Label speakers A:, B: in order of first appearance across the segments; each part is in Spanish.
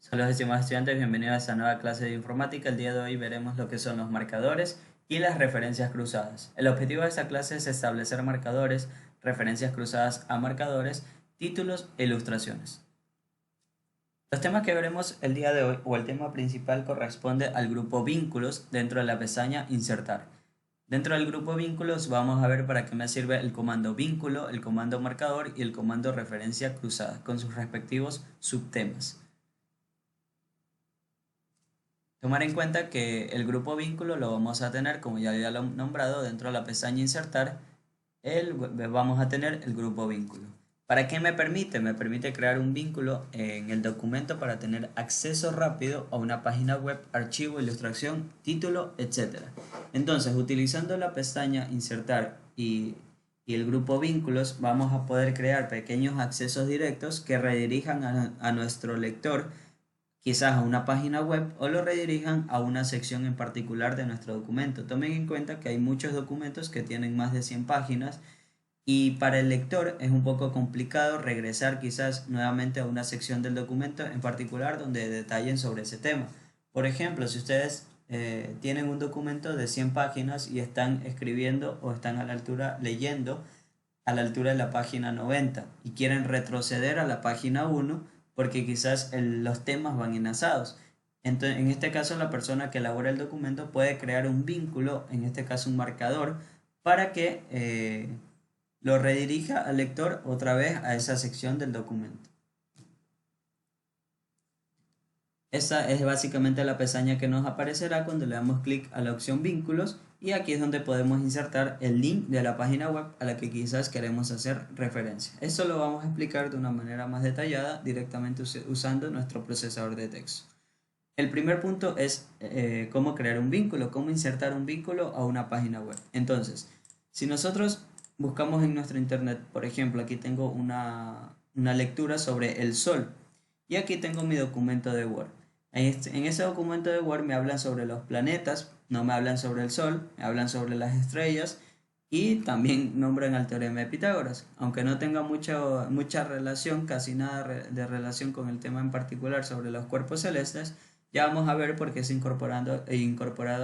A: Saludos estimados estudiantes, bienvenidos a esta nueva clase de informática. El día de hoy veremos lo que son los marcadores y las referencias cruzadas. El objetivo de esta clase es establecer marcadores, referencias cruzadas a marcadores, títulos e ilustraciones. Los temas que veremos el día de hoy o el tema principal corresponde al grupo vínculos dentro de la pestaña insertar. Dentro del grupo vínculos vamos a ver para qué me sirve el comando vínculo, el comando marcador y el comando referencia cruzada con sus respectivos subtemas. Tomar en cuenta que el grupo vínculo lo vamos a tener, como ya lo he nombrado, dentro de la pestaña insertar, vamos a tener el grupo vínculo. ¿Para qué me permite? Me permite crear un vínculo en el documento para tener acceso rápido a una página web, archivo, ilustración, título, etc. Entonces, utilizando la pestaña insertar y el grupo vínculos, vamos a poder crear pequeños accesos directos que redirijan a nuestro lector quizás a una página web o lo redirijan a una sección en particular de nuestro documento. Tomen en cuenta que hay muchos documentos que tienen más de 100 páginas y para el lector es un poco complicado regresar quizás nuevamente a una sección del documento en particular donde detallen sobre ese tema. Por ejemplo, si ustedes tienen un documento de 100 páginas y están escribiendo o están a la altura leyendo a la altura de la página 90 y quieren retroceder a la página 1 porque quizás los temas van enlazados. Entonces, en este caso, la persona que elabora el documento puede crear un vínculo, en este caso un marcador, para que lo redirija al lector otra vez a esa sección del documento. Esa es básicamente la pestaña que nos aparecerá cuando le damos clic a la opción vínculos y aquí es donde podemos insertar el link de la página web a la que quizás queremos hacer referencia. Esto lo vamos a explicar de una manera más detallada directamente usando nuestro procesador de texto. El primer punto es cómo crear un vínculo, cómo insertar un vínculo a una página web. Entonces, si nosotros buscamos en nuestro internet, por ejemplo, aquí tengo una lectura sobre el sol y aquí tengo mi documento de Word. En ese documento de Word me hablan sobre los planetas, no me hablan sobre el Sol, me hablan sobre las estrellas y también nombran al teorema de Pitágoras. Aunque no tenga mucha relación, casi nada de relación con el tema en particular sobre los cuerpos celestes, ya vamos a ver por qué es incorporado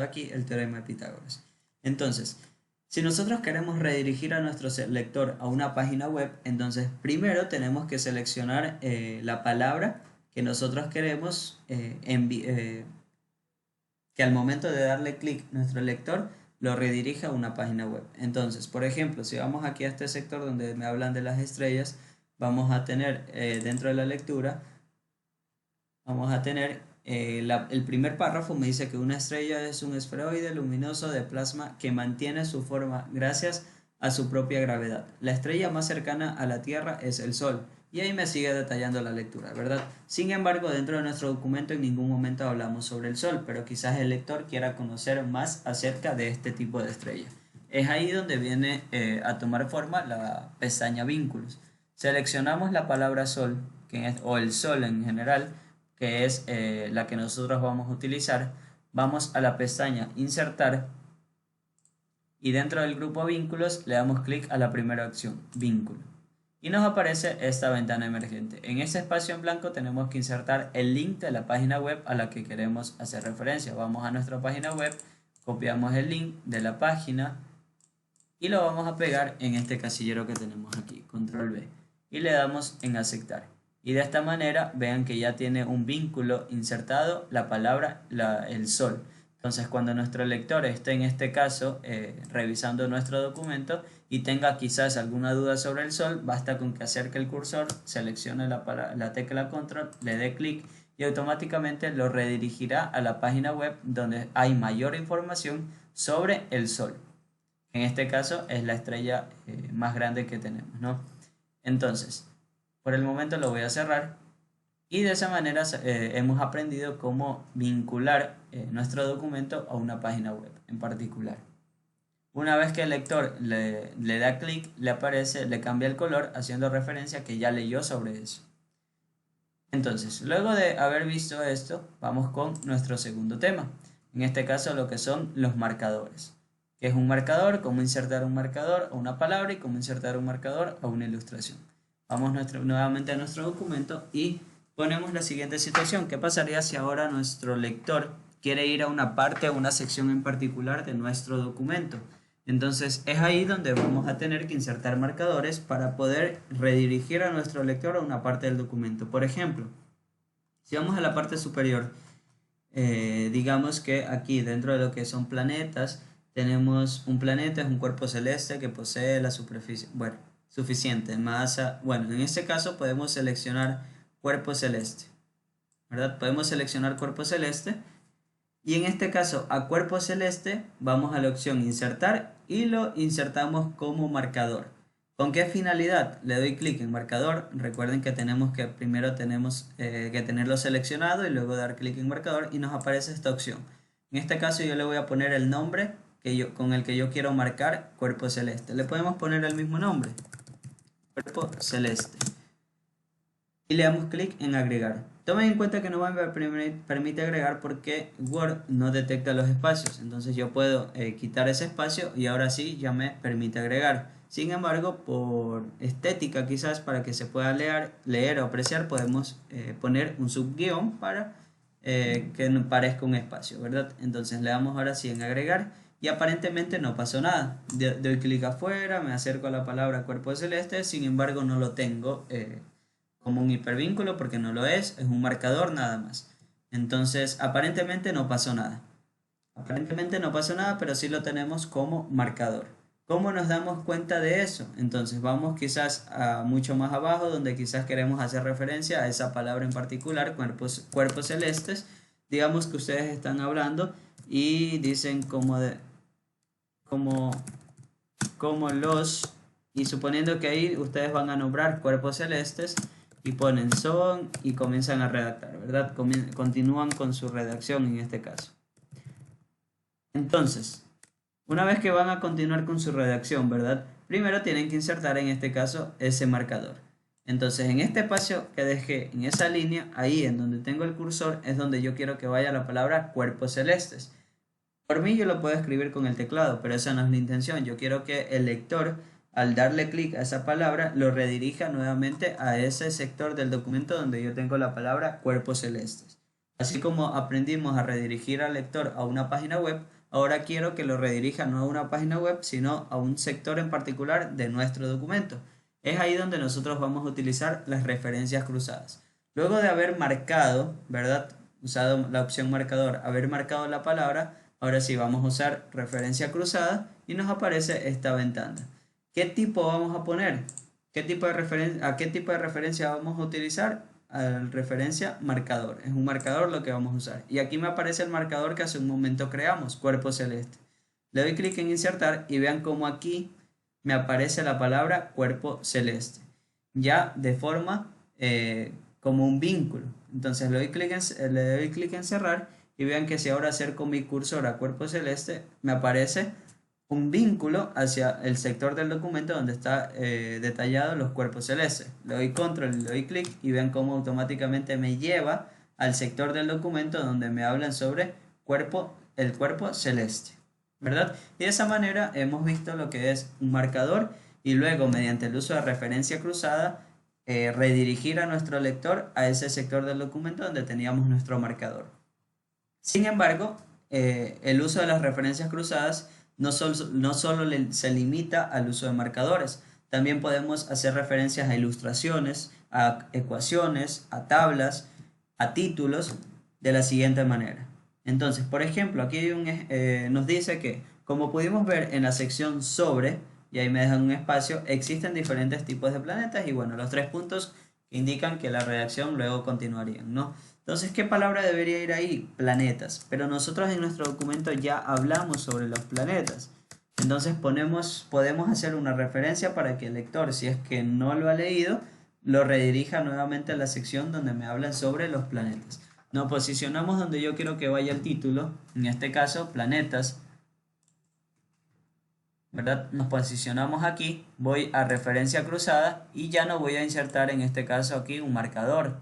A: aquí el teorema de Pitágoras. Entonces, si nosotros queremos redirigir a nuestro lector a una página web, entonces primero tenemos que seleccionar la palabra que nosotros queremos que al momento de darle clic nuestro lector lo redirija a una página web. Entonces, por ejemplo, si vamos aquí a este sector donde me hablan de las estrellas, vamos a tener dentro de la lectura, vamos a tener el primer párrafo me dice que una estrella es un esferoide luminoso de plasma que mantiene su forma gracias a su propia gravedad. La estrella más cercana a la Tierra es el Sol. Y ahí me sigue detallando la lectura, ¿verdad? Sin embargo, dentro de nuestro documento en ningún momento hablamos sobre el Sol, pero quizás el lector quiera conocer más acerca de este tipo de estrella. Es ahí donde viene a tomar forma la pestaña vínculos. Seleccionamos la palabra Sol, o el Sol en general, que es la que nosotros vamos a utilizar, vamos a la pestaña insertar y dentro del grupo vínculos le damos clic a la primera opción, vínculo. Y nos aparece esta ventana emergente. En ese espacio en blanco tenemos que insertar el link de la página web a la que queremos hacer referencia. Vamos a nuestra página web, copiamos el link de la página y lo vamos a pegar en este casillero que tenemos aquí, control V. Y le damos en aceptar. Y de esta manera vean que ya tiene un vínculo insertado la palabra el sol. Entonces cuando nuestro lector esté en este caso revisando nuestro documento y tenga quizás alguna duda sobre el sol, basta con que acerque el cursor, seleccione la tecla control, le dé clic y automáticamente lo redirigirá a la página web donde hay mayor información sobre el sol. En este caso es la estrella más grande que tenemos, ¿no? Entonces, por el momento lo voy a cerrar y de esa manera hemos aprendido cómo vincular nuestro documento a una página web en particular. Una vez que el lector le da clic, le aparece, le cambia el color haciendo referencia a que ya leyó sobre eso. Entonces, luego de haber visto esto, vamos con nuestro segundo tema. En este caso lo que son los marcadores. ¿Qué es un marcador? Cómo insertar un marcador a una palabra y cómo insertar un marcador a una ilustración. Vamos nuevamente a nuestro documento y Ponemos la siguiente situación. ¿Qué pasaría si ahora nuestro lector quiere ir a una parte o una sección en particular de nuestro documento? Entonces es ahí donde vamos a tener que insertar marcadores para poder redirigir a nuestro lector a una parte del documento. Por ejemplo, si vamos a la parte superior, digamos que aquí dentro de lo que son planetas, tenemos un planeta, es un cuerpo celeste que posee la superficie, bueno, suficiente masa. Bueno, en este caso podemos seleccionar cuerpo celeste, ¿verdad? Podemos seleccionar cuerpo celeste y en este caso a cuerpo celeste vamos a la opción insertar y lo insertamos como marcador. ¿Con qué finalidad? Le doy clic en marcador. Recuerden que primero tenemos que tenerlo seleccionado y luego dar clic en marcador y nos aparece esta opción. En este caso yo le voy a poner el nombre con el que yo quiero marcar cuerpo celeste. Le podemos poner el mismo nombre, cuerpo celeste, y le damos clic en agregar. Tomen en cuenta que no me permite agregar porque Word no detecta los espacios. Entonces yo puedo quitar ese espacio y ahora sí ya me permite agregar. Sin embargo, por estética quizás para que se pueda leer o apreciar, podemos poner un subguión para que no parezca un espacio, ¿verdad? Entonces le damos ahora sí en agregar y aparentemente no pasó nada. Doy clic afuera, me acerco a la palabra cuerpo celeste, sin embargo no lo tengo como un hipervínculo porque no lo es un marcador nada más. Entonces aparentemente no pasó nada. Aparentemente no pasó nada, pero sí lo tenemos como marcador. ¿Cómo nos damos cuenta de eso? Entonces vamos quizás a mucho más abajo donde quizás queremos hacer referencia a esa palabra en particular, cuerpos celestes. Digamos que ustedes están hablando y dicen como, como los, y suponiendo que ahí ustedes van a nombrar cuerpos celestes y ponen son y comienzan a redactar, ¿verdad? Continúan con su redacción en este caso. Entonces, una vez que van a continuar con su redacción, ¿verdad? Primero tienen que insertar en este caso ese marcador. Entonces, en este espacio que dejé en esa línea, ahí en donde tengo el cursor, es donde yo quiero que vaya la palabra cuerpos celestes. Por mí yo lo puedo escribir con el teclado, pero esa no es la intención. Yo quiero que el lector, al darle clic a esa palabra, lo redirija nuevamente a ese sector del documento donde yo tengo la palabra cuerpos celestes. Así como aprendimos a redirigir al lector a una página web, ahora quiero que lo redirija no a una página web, sino a un sector en particular de nuestro documento. Es ahí donde nosotros vamos a utilizar las referencias cruzadas. Luego de haber marcado, ¿verdad? Usado la opción marcador, haber marcado la palabra, ahora sí vamos a usar referencia cruzada y nos aparece esta ventana. ¿Qué tipo vamos a poner? ¿A qué tipo de referencia vamos a utilizar? A referencia marcador. Es un marcador lo que vamos a usar. Y aquí me aparece el marcador que hace un momento creamos, cuerpo celeste. Le doy clic en insertar y vean cómo aquí me aparece la palabra cuerpo celeste. Ya de forma como un vínculo. Entonces le doy clic en cerrar y vean que si ahora acerco mi cursor a cuerpo celeste, me aparece un vínculo hacia el sector del documento donde está detallado los cuerpos celestes. Le doy control, le doy clic y vean cómo automáticamente me lleva al sector del documento donde me hablan sobre el cuerpo celeste, ¿verdad? Y de esa manera hemos visto lo que es un marcador y luego mediante el uso de referencia cruzada redirigir a nuestro lector a ese sector del documento donde teníamos nuestro marcador. Sin embargo, el uso de las referencias cruzadas no solo se limita al uso de marcadores, también podemos hacer referencias a ilustraciones, a ecuaciones, a tablas, a títulos de la siguiente manera. Entonces, por ejemplo, aquí nos dice que, como pudimos ver en la sección sobre, y ahí me dejan un espacio, existen diferentes tipos de planetas y bueno, los 3 puntos que indican que la redacción luego continuarían, ¿no? Entonces, ¿qué palabra debería ir ahí? Planetas. Pero nosotros en nuestro documento ya hablamos sobre los planetas. Entonces podemos hacer una referencia para que el lector, si es que no lo ha leído, lo redirija nuevamente a la sección donde me hablan sobre los planetas. Nos posicionamos donde yo quiero que vaya el título, en este caso, planetas, ¿verdad? Nos posicionamos aquí, voy a referencia cruzada y ya no voy a insertar en este caso aquí un marcador,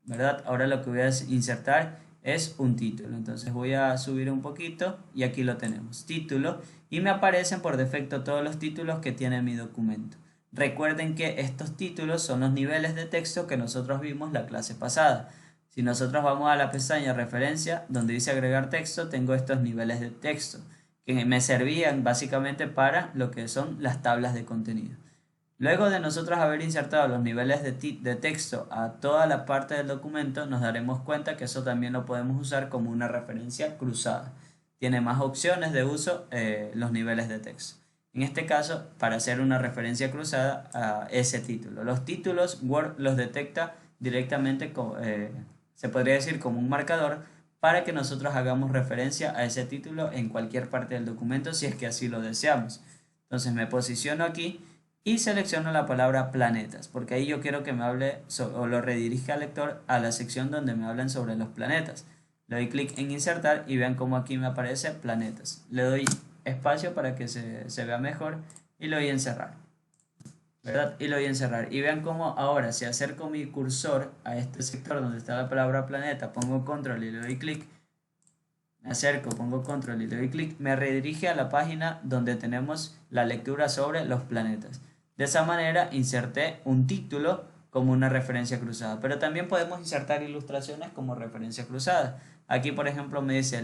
A: ¿verdad? Ahora lo que voy a insertar es un título. Entonces voy a subir un poquito y aquí lo tenemos, título, y me aparecen por defecto todos los títulos que tiene mi documento. Recuerden que estos títulos son los niveles de texto que nosotros vimos la clase pasada. Si nosotros vamos a la pestaña referencia, donde dice agregar texto, tengo estos niveles de texto, que me servían básicamente para lo que son las tablas de contenido. Luego de nosotros haber insertado los niveles de texto a toda la parte del documento, nos daremos cuenta que eso también lo podemos usar como una referencia cruzada. Tiene más opciones de uso los niveles de texto. En este caso, para hacer una referencia cruzada a ese título. Los títulos Word los detecta directamente, se podría decir como un marcador, para que nosotros hagamos referencia a ese título en cualquier parte del documento si es que así lo deseamos. Entonces me posiciono aquí y selecciono la palabra planetas, porque ahí yo quiero que me hable o lo redirija al lector a la sección donde me hablan sobre los planetas. Le doy clic en insertar y vean cómo aquí me aparece planetas. Le doy espacio para que se vea mejor y le doy a encerrar, ¿verdad? Y lo voy a encerrar. Y vean cómo ahora si acerco mi cursor a este sector donde está la palabra planeta, pongo control y le doy clic, me acerco, pongo control y le doy clic, me redirige a la página donde tenemos la lectura sobre los planetas. De esa manera inserté un título como una referencia cruzada, pero también podemos insertar ilustraciones como referencia cruzada. Aquí por ejemplo me dice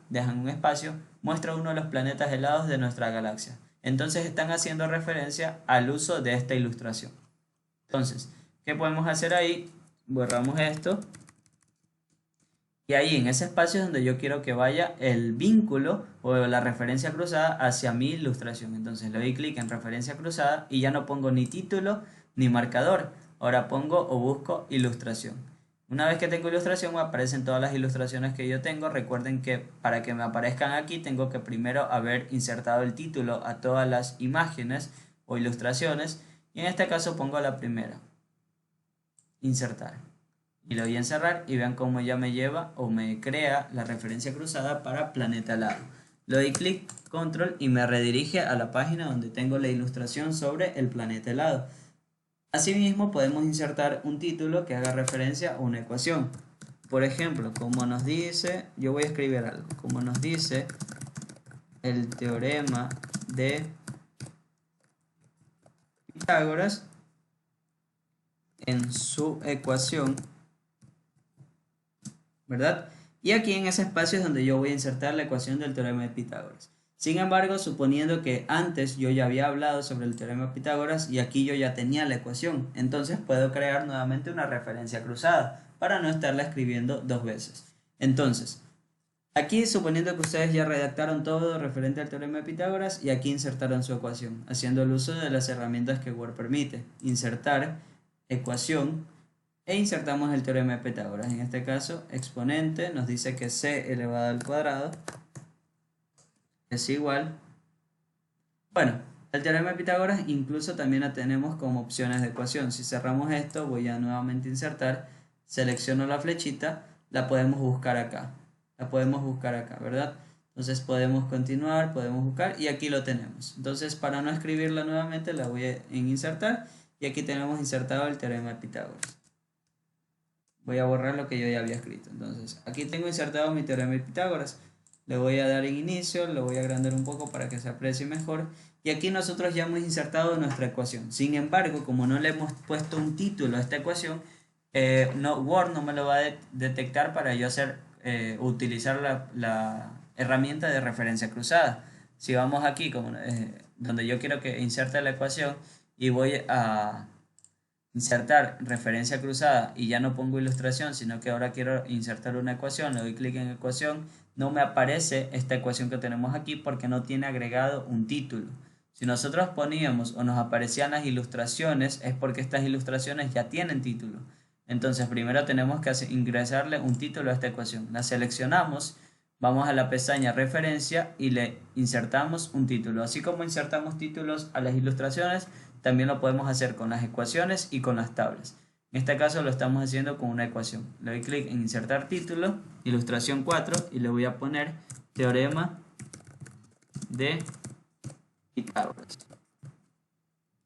A: dejan un espacio, muestra uno de los planetas helados de nuestra galaxia. Entonces están haciendo referencia al uso de esta ilustración. Entonces, ¿qué podemos hacer ahí? Borramos esto. Y ahí en ese espacio es donde yo quiero que vaya el vínculo o la referencia cruzada hacia mi ilustración. Entonces le doy clic en referencia cruzada y ya no pongo ni título ni marcador. Ahora pongo o busco ilustración. Una vez que tengo ilustración me aparecen todas las ilustraciones que yo tengo. Recuerden que para que me aparezcan aquí tengo que primero haber insertado el título a todas las imágenes o ilustraciones. Y en este caso pongo la primera. Insertar. Y le doy a encerrar y vean cómo ya me lleva o me crea la referencia cruzada para planeta helado. Le doy clic, control y me redirige a la página donde tengo la ilustración sobre el planeta helado. Asimismo podemos insertar un título que haga referencia a una ecuación. Por ejemplo, como nos dice, yo voy a escribir algo, como nos dice el teorema de Pitágoras en su ecuación, ¿verdad? Y aquí en ese espacio es donde yo voy a insertar la ecuación del teorema de Pitágoras. Sin embargo, suponiendo que antes yo ya había hablado sobre el teorema de Pitágoras y aquí yo ya tenía la ecuación, entonces puedo crear nuevamente una referencia cruzada para no estarla escribiendo dos veces. Entonces, aquí suponiendo que ustedes ya redactaron todo referente al teorema de Pitágoras y aquí insertaron su ecuación, haciendo el uso de las herramientas que Word permite. Insertar, ecuación, e insertamos el teorema de Pitágoras. En este caso, exponente nos dice que c elevado al cuadrado es igual. Bueno, el teorema de Pitágoras incluso también la tenemos como opciones de ecuación. Si cerramos esto, voy a nuevamente insertar, selecciono la flechita, la podemos buscar acá. La podemos buscar acá, ¿verdad? Entonces podemos continuar, podemos buscar y aquí lo tenemos. Entonces para no escribirla nuevamente la voy en insertar y aquí tenemos insertado el teorema de Pitágoras. Voy a borrar lo que yo ya había escrito. Entonces aquí tengo insertado mi teorema de Pitágoras. Le voy a dar en inicio, lo voy a agrandar un poco para que se aprecie mejor. Y aquí nosotros ya hemos insertado nuestra ecuación. Sin embargo, como no le hemos puesto un título a esta ecuación, Word no me lo va a detectar para yo utilizar la herramienta de referencia cruzada. Si vamos aquí, donde yo quiero que inserte la ecuación y voy a insertar referencia cruzada y ya no pongo ilustración, sino que ahora quiero insertar una ecuación, le doy clic en ecuación, no me aparece esta ecuación que tenemos aquí porque no tiene agregado un título. Si nosotros poníamos o nos aparecían las ilustraciones es porque estas ilustraciones ya tienen título. Entonces primero tenemos que ingresarle un título a esta ecuación. La seleccionamos, vamos a la pestaña referencia y le insertamos un título. Así como insertamos títulos a las ilustraciones, también lo podemos hacer con las ecuaciones y con las tablas. En este caso lo estamos haciendo con una ecuación. Le doy clic en insertar título, ilustración 4 y le voy a poner teorema de Pitágoras.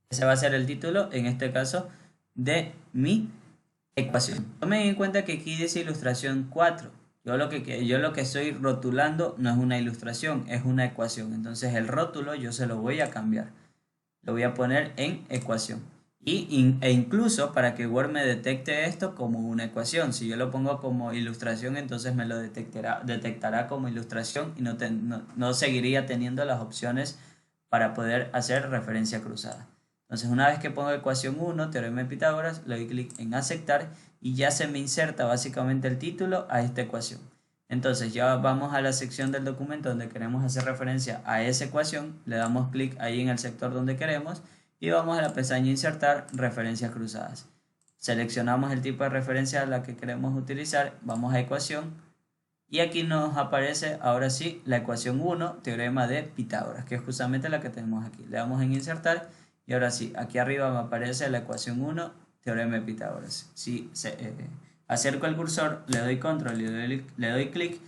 A: Ese va a ser el título, en este caso, de mi ecuación. Tomen en cuenta que aquí dice ilustración 4. Yo lo que estoy rotulando no es una ilustración, es una ecuación. Entonces el rótulo yo se lo voy a cambiar. lo voy a poner en ecuación. E incluso para que Word me detecte esto como una ecuación. Si yo lo pongo como ilustración, entonces me lo detectará como ilustración y no seguiría teniendo las opciones para poder hacer referencia cruzada. Entonces, una vez que pongo ecuación 1, teorema de Pitágoras, le doy clic en aceptar y ya se me inserta básicamente el título a esta ecuación. Entonces ya vamos a la sección del documento donde queremos hacer referencia a esa ecuación, le damos clic ahí en el sector donde queremos y vamos a la pestaña insertar referencias cruzadas. Seleccionamos el tipo de referencia a la que queremos utilizar, vamos a ecuación y aquí nos aparece ahora sí la ecuación 1, teorema de Pitágoras, que es justamente la que tenemos aquí. Le damos en insertar y ahora sí, aquí arriba me aparece la ecuación 1, teorema de Pitágoras. Si acerco el cursor, le doy control y le doy clic,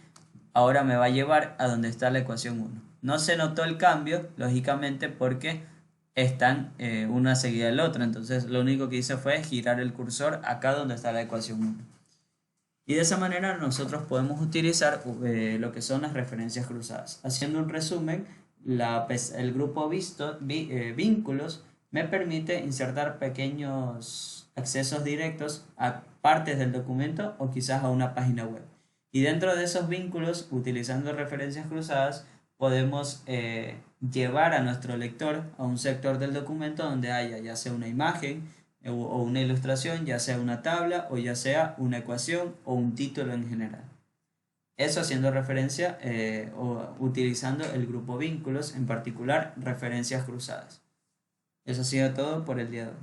A: ahora me va a llevar a donde está la ecuación 1. No se notó el cambio, lógicamente, porque están una seguida del otro. Entonces lo único que hice fue girar el cursor acá donde está la ecuación 1. Y de esa manera nosotros podemos utilizar lo que son las referencias cruzadas. Haciendo un resumen, el grupo vínculos me permite insertar pequeños accesos directos a partes del documento o quizás a una página web. Y dentro de esos vínculos, utilizando referencias cruzadas, podemos llevar a nuestro lector a un sector del documento donde haya ya sea una imagen, o una ilustración, ya sea una tabla o ya sea una ecuación o un título en general. Eso haciendo referencia o utilizando el grupo vínculos, en particular referencias cruzadas. Eso ha sido todo por el día de hoy.